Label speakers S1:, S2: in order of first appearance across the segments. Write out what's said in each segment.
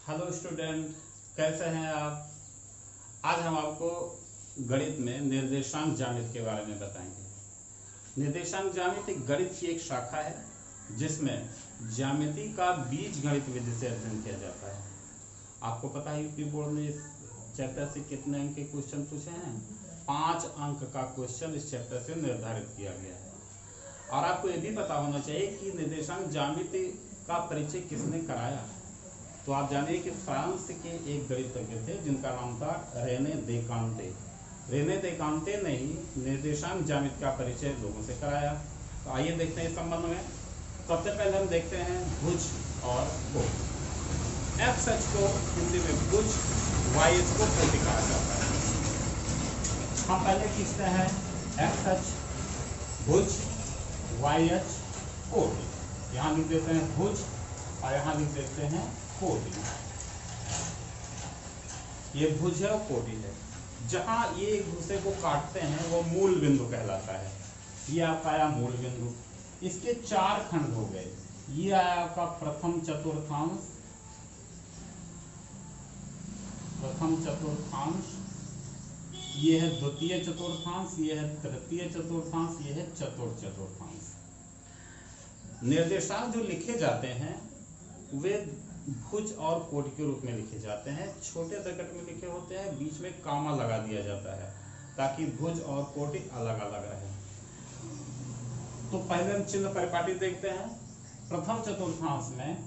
S1: Hello student, कैसे हैं आप। आज हम आपको गणित में निर्देशांक ज्यामिति के बारे में बताएंगे। निर्देशांक ज्यामिति गणित की एक शाखा है जिसमें ज्यामिति का बीजगणित विधि से अध्ययन किया जाता है। आपको पता है यूपी बोर्ड ने इस चैप्टर से कितने अंक के क्वेश्चन पूछे हैं? 5 अंक का क्वेश्चन इस चैप्टर से निर्धारित किया गया है। और आपको ये भी पता होना चाहिए कि निर्देशांक ज्यामिति का परिचय किसने कराया। तो आप जानिए कि फ्रांस के एक गणितज्ञ थे जिनका नाम था रेने देकांते। रेने देकांते ने ही निर्देशांक ज्यामिति का परिचय लोगों से कराया। तो आइए देखते हैं इस संबंध में। सबसे पहले हम देखते हैं भुज और कोटि। एक्स अक्ष को हिंदी में भुज, वाई अक्ष को कोटि कहा जाता है। हम पहले खींचते हैं एक्स अक्ष भुज, वाई अक्ष कोटि। यहाँ लिख देते हैं भुज और यहाँ लिख देते हैं कोटि। ये भुज है और कोटि है। जहां ये एक दूसरे को काटते हैं वो मूल बिंदु कहलाता है। ये आपका आया मूल बिंदु। इसके 4 खंड हो गए। ये आया आपका प्रथम चतुर्थांश, ये है द्वितीय चतुर्थांश, ये है तृतीय चतुर्थांश, ये है चतुर्थ चतुर्थांश। निर्देशांक जो लिखे जाते हैं वे भुज और कोटि के रूप में लिखे जाते हैं। छोटे ब्रैकेट में लिखे होते हैं, बीच में कामा लगा दिया जाता है ताकि भुज और कोटि अलग अलग रहे। तो पहले हम चिन्ह परिपाटी देखते हैं। प्रथम चतुर्थांश में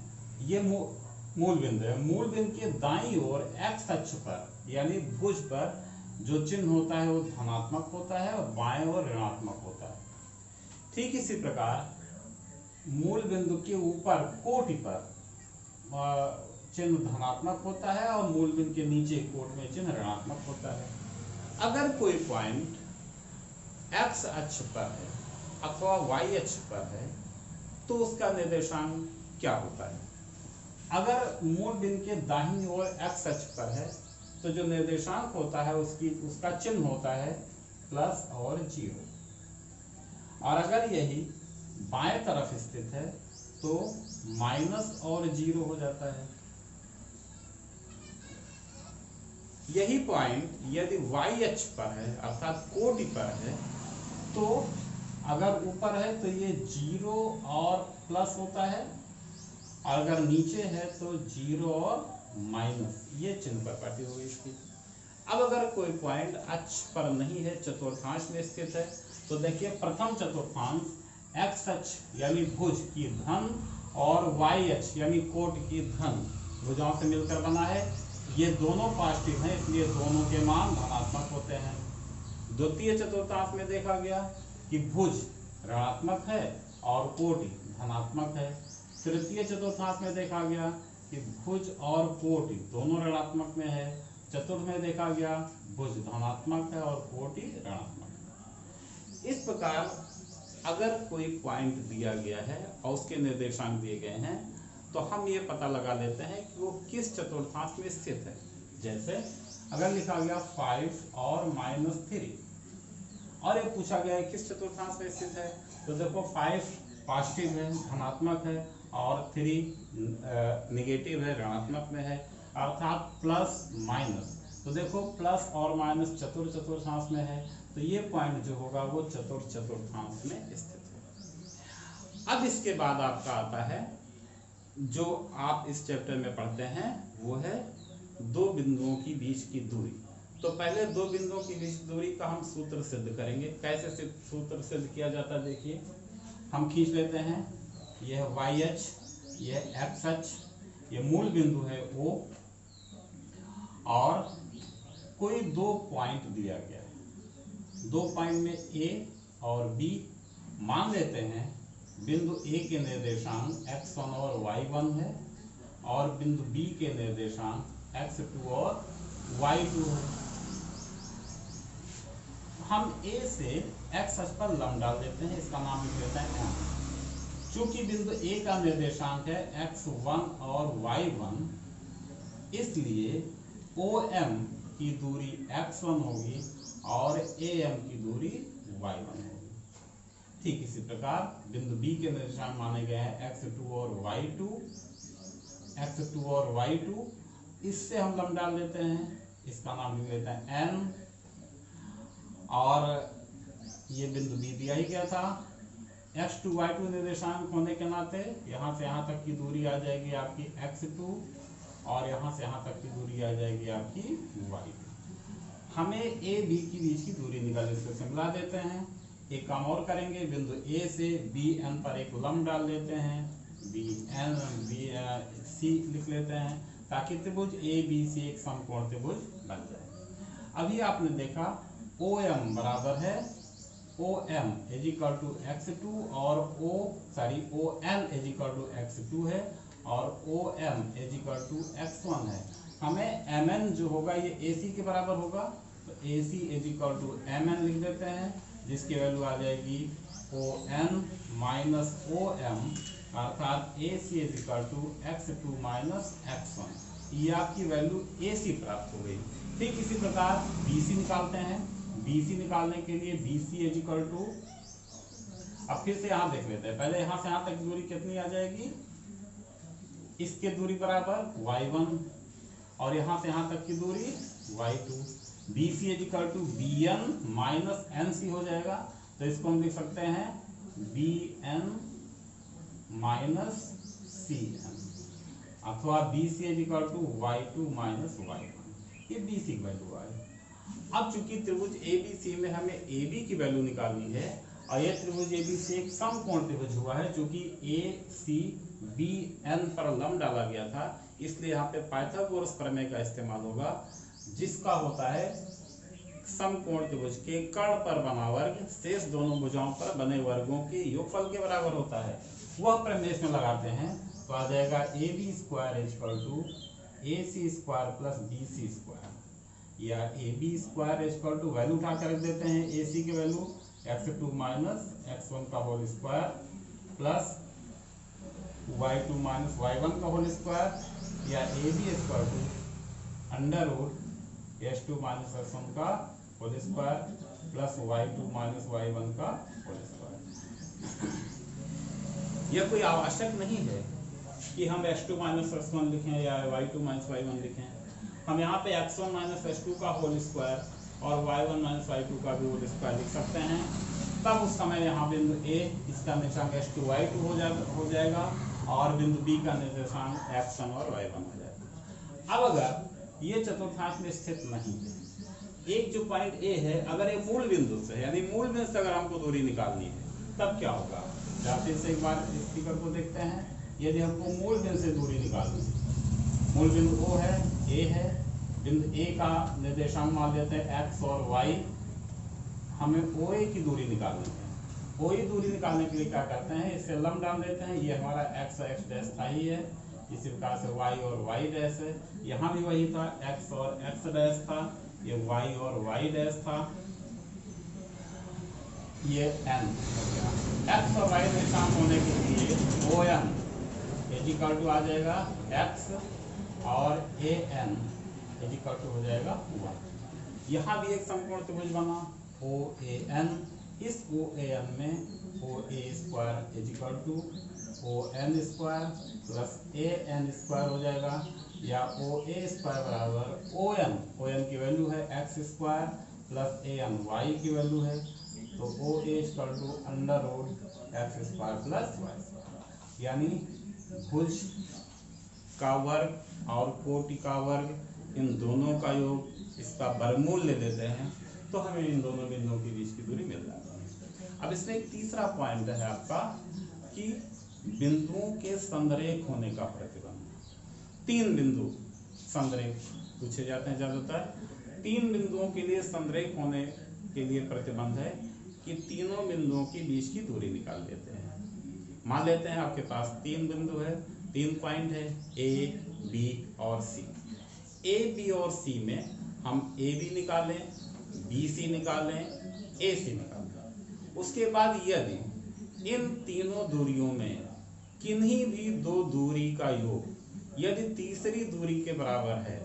S1: ये मूल बिंदु है। मूल बिंदु के दाईं ओर एक्स अक्ष पर यानी भुज पर जो चिन्ह होता है वो धनात्मक होता है और बाएं ओर ऋणात्मक होता है। ठीक इसी प्रकार मूल बिंदु के ऊपर कोटि पर चिन्ह धनात्मक होता है और मूल बिंदु के नीचे कोटि में चिन्ह ऋणात्मक होता है। अगर कोई पॉइंट एक्स अक्ष पर है अथवा वाई अक्ष पर है तो उसका निर्देशांक क्या होता है? अगर मूल बिंदु के दाहिनी ओर एक्स अक्ष पर है तो जो निर्देशांक होता है उसका चिन्ह होता है प्लस और 0। और अगर यही बाएं तरफ स्थित है तो माइनस और 0 हो जाता है। यही पॉइंट यदि वाई अक्ष पर है अर्थात कोटि पर है तो अगर ऊपर है तो ये 0 और प्लस होता है और अगर नीचे है तो 0 और माइनस। ये चिन्ह परिपाटी होगी इसकी। अब अगर कोई पॉइंट अक्ष पर नहीं है, चतुर्थांश में स्थित है, तो देखिए प्रथम चतुर्थांश एक्स अक्ष यानी भुज की धन और वाई अक्ष यानी कोटि की धन भुजाओं से मिलकर बना है। ये दोनों पॉजिटिव हैं इसलिए दोनों के मान धनात्मक होते हैं। द्वितीय चतुर्थांश में देखा गया कि भुज ऋणात्मक है और कोटि धनात्मक है। तृतीय चतुर्थांश में देखा गया कि भुज और कोटि दोनों ऋणात्मक में है। चतुर्थ में देखा गया भुज धनात्मक है और कोटि ऋणात्मक है। इस प्रकार अगर कोई पॉइंट दिया गया है और उसके निर्देशांक दिए गए हैं तो हम ये पता लगा लेते हैं कि वो किस चतुर्थांश में स्थित है। जैसे अगर लिखा गया 5 और -3 और ये पूछा गया है किस चतुर्थांश में स्थित है, तो देखो 5 पॉजिटिव है धनात्मक है और 3 नेगेटिव है ऋणात्मक में है अर्थात प्लस माइनस। तो देखो प्लस और माइनस चतुर्थांश में है तो ये पॉइंट जो होगा वो चतुर्थांश में स्थित है। अब इसके बाद आपका आता है जो आप इस चैप्टर में पढ़ते हैं वो है दो बिंदुओं की बीच की दूरी। तो पहले दो बिंदुओं की बीच दूरी का हम सूत्र सिद्ध करेंगे। कैसे सूत्र सिद्ध किया जाता है देखिए। हम खींच लेते हैं, यह वाई अक्ष, यह एक्स अक्ष, यह मूल बिंदु है O और कोई 2 पॉइंट दिया गया है। 2 पॉइंट में A और B। मान लेते हैं बिंदु A के निर्देशांक x1 और y1 है और बिंदु B के निर्देशांक x2 और y2 है। हम A से x अक्ष पर लंब डाल देते हैं, इसका नाम लिख देते हैं M। चूंकि बिंदु A का निर्देशांक है x1 और y1 इसलिए OM की दूरी x1 होगी और AM की दूरी y1 होगी। ठीक इसी प्रकार बिंदु B के निर्देशांक माने गए हैं x2 और y2 इससे हम लंब डाल देते हैं, इसका नाम लिख लेते हैं n, और ये बिंदु B दिया ही गया था। x2 y2 निर्देशांक होने के नाते यहाँ से यहाँ तक की दूरी आ जाएगी आपकी x2, और यहाँ से यहाँ तक की दूरी आ जाएगी आपकी y2। हमें a b की बीच की दूरी निकालने से मिला देते हैं। एक काम और करेंगे, बिंदु A से BN पर एक लंब डाल देते हैं, BN C लिख लेते हैं, ताकि त्रिभुज ABC एक समकोण त्रिभुज बन जाए। अभी आपने देखा OM बराबर है OM is equal to x2 और ON is equal to x2 है, और OM is equal to x1 है। हमें MN जो होगा ये AC के बराबर होगा, तो AC is equal to MN लिख देते हैं, जिसकी वैल्यू आ जाएगी ON माइनस OM, अर्थात AC is equal to x2 minus x1। ये आपकी वैल्यू AC प्राप्त हो गई। ठीक इसी प्रकार BC निकालते हैं। BC निकालने के लिए BC इज इक्वल टू, अब फिर से यहाँ देख लेते हैं, पहले यहाँ से यहाँ तक दूरी कितनी आ जाएगी, इसके दूरी बराबर y1, और यहाँ से यहाँ तक की दूरी y2। BC is equal to BN minus NC हो जाएगा, तो इसको हम लिख सकते हैं BN माइनस CN, अथवा BC is equal to y2 minus y1। ये BC की वैल्यू आए। अब चूंकि त्रिभुज ABC में हमें AB की वैल्यू निकालनी है, और यह त्रिभुज ABC एक समकोण त्रिभुज हुआ है, चूंकि ACBN पर लंब डाला गया था, इसलिए यहाँ पे पाइथागोरस प्रमेय का इस्तेमाल होगा, जिसका होता है समकोण त्रिभुज के कर्ण पर बना वर्ग शेष दोनों भुजाओं पर बने वर्गों के योगफल के बराबर होता है। वह प्रमेय इसमें लगाते हैं, तो आ जाएगा AB square is equal to AC square plus BC square, या AB square is equal to value उठा कर रख देते हैं AC की वैल्यू x2 माइनस x1 का whole square plus y2 minus y1 का होल स्क्वायर, या AB square to under root s2 minus s1 का whole square plus y2 minus y1 का होल स्क्वायर। यह कोई आवश्यक नहीं है कि हम s2 माइनस s1 लिखें या y2 माइनस y1 लिखें। हम यहाँ पे x1 माइनस s2 का होल स्क्वायर और y1 माइनस y2 का भी होल स्क्वायर लिख सकते हैं। तब उस समय यहाँ बिंदु A इसका निर्देशांक x2 y2 हो जाएगा, और बिंदु B का निर्देशांक x1 और y1 हो जाएगा। अब अगर ये चतुर्थांश में स्थित नहीं है, एक जो पॉइंट A है, अगर ये मूल बिंदु से, यानी मूल बिंदु से अगर हमको दूरी निकालनी है, तब क्या होगा? फिर से एक बार इस फिगर को देखते हैं। यदि हमको मूल बिंदु से दूरी निकालनी है, मूल बिंदु O है, A है, बिंदु A का निर्देशांक मान लेते हैं x और y, हमें OA की दूरी निकालनी है। OA दूरी निकालने के लिए क्या करते हैं, इससे लंब डाल देते हैं। ये हमारा x और x डैश था ही है, इसी प्रकार से y और y डैश है, यहाँ भी वही था, x और x डैश था, ये y और y डैश था, ये n हो गया। x और y निर्देशांक होने के लिए ON इज इक्वल टू आ जाएगा x और AN इज इक्वल टू हो जाएगा 1। यहाँ भी एक समकोण त्रिभुज बना OAN, इस OAN में OA square is equal to ON square plus AN square हो जाएगा, या OA स्क्वायर बराबर ON की वैल्यू है x square plus AN y की वैल्यू है, तो OA equal to under root x square plus y square, यानी भुज का वर्ग और कोटि का वर्ग, इन दोनों का योग, इसका वर्गमूल ले लेते हैं, तो हमें इन दोनों बिंदुओं के बीच की दूरी मिल जाती है। अब इसमें एक तीसरा पॉइंट है आपका कि बिंदुओं के संरेख होने का प्रतिबंध। 3 बिंदु संरेख पूछे जाते हैं ज्यादातर। 3 बिंदुओं के लिए संरेख होने के लिए प्रतिबंध है कि तीनों बिंदुओं के बीच की दूरी निकाल लेते हैं। मान लेते हैं आपके पास 3 बिंदु है, 3 पॉइंट है A, B और C। A, B और C में हम AB निकालें, BC निकालें, AC निकालें। उसके बाद यदि इन तीनों दूरियों में किन्हीं भी 2 दूरी का योग यदि तीसरी दूरी के बराबर है,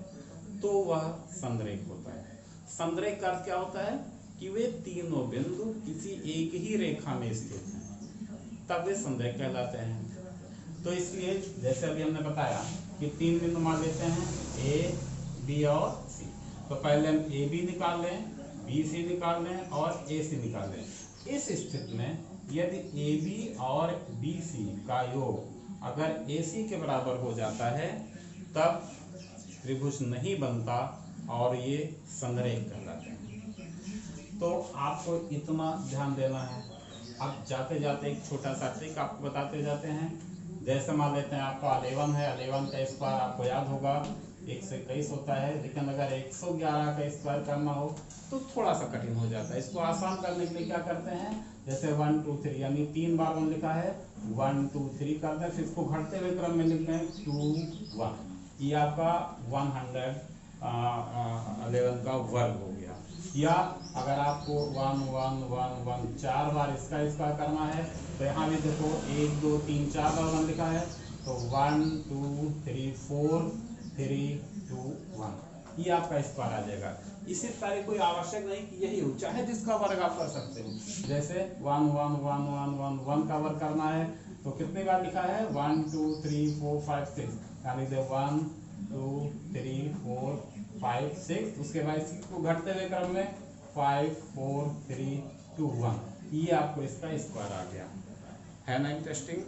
S1: तो वह संरेख होता है। संरेख का अर्थ क्या होता है कि वे तीनों बिंदु किसी एक ही रेखा में स्थित हैं, तब वे संरेख कहलाते हैं। तो इसलिए जैसे अभी हमने बताया कि 3 बिंदु मान लेते हैं ए, बी और सी। तो पहले हम ए बी निकाल लें, बी सी निकाल लें और ए सी निकाल लें। इस स्थिति में यदि ए बी और बी सी का योग अगर ए सी के बराबर हो जाता है तब त्रिभुज नहीं बनता और ये संरेख कहलाते हैं। तो आपको इतना ध्यान देना है। अब जाते जाते एक छोटा सा ट्रिक आपको बताते जाते हैं। जैसे मान लेते हैं आपका 11 है, 11 का स्क्वायर आपको याद होगा 121 होता है, लेकिन अगर 111 का स्क्वायर करना हो तो थोड़ा सा कठिन हो जाता है। इसको आसान करने के लिए क्या करते हैं, जैसे 1 2 3 यानी 3 बार 1 लिखा है, 1 2 3 करते हैं, फिर इसको घटते हुए क्रम में लिखते हैं 2 1। ये आपका 111 का वर्ग हो गया। या अगर आपको 1 1 1 1 4 बार इसका स्क्वायर करना है तो यहाँ भी देखो 1 2 3 4 बार 1 लिखा है, तो 1 2 3 4 3 2 1 ये आपका स्क्वायर आ जाएगा। इसी तरह कोई आवश्यक नहीं कि यही हो, चाहे जिसका वर्ग आप कर सकते हो। जैसे 1 1 1 1 1 1 का वर्ग करना है तो कितनी बार लिखा है 1 2 3 4 5 6, यानी 1 2 3 4 5 6, उसके बाद इसको घटते हुए क्रम में 5 4 3 2 1 ये आपको इसका स्क्वायर आ गया। है ना इंटरेस्टिंग।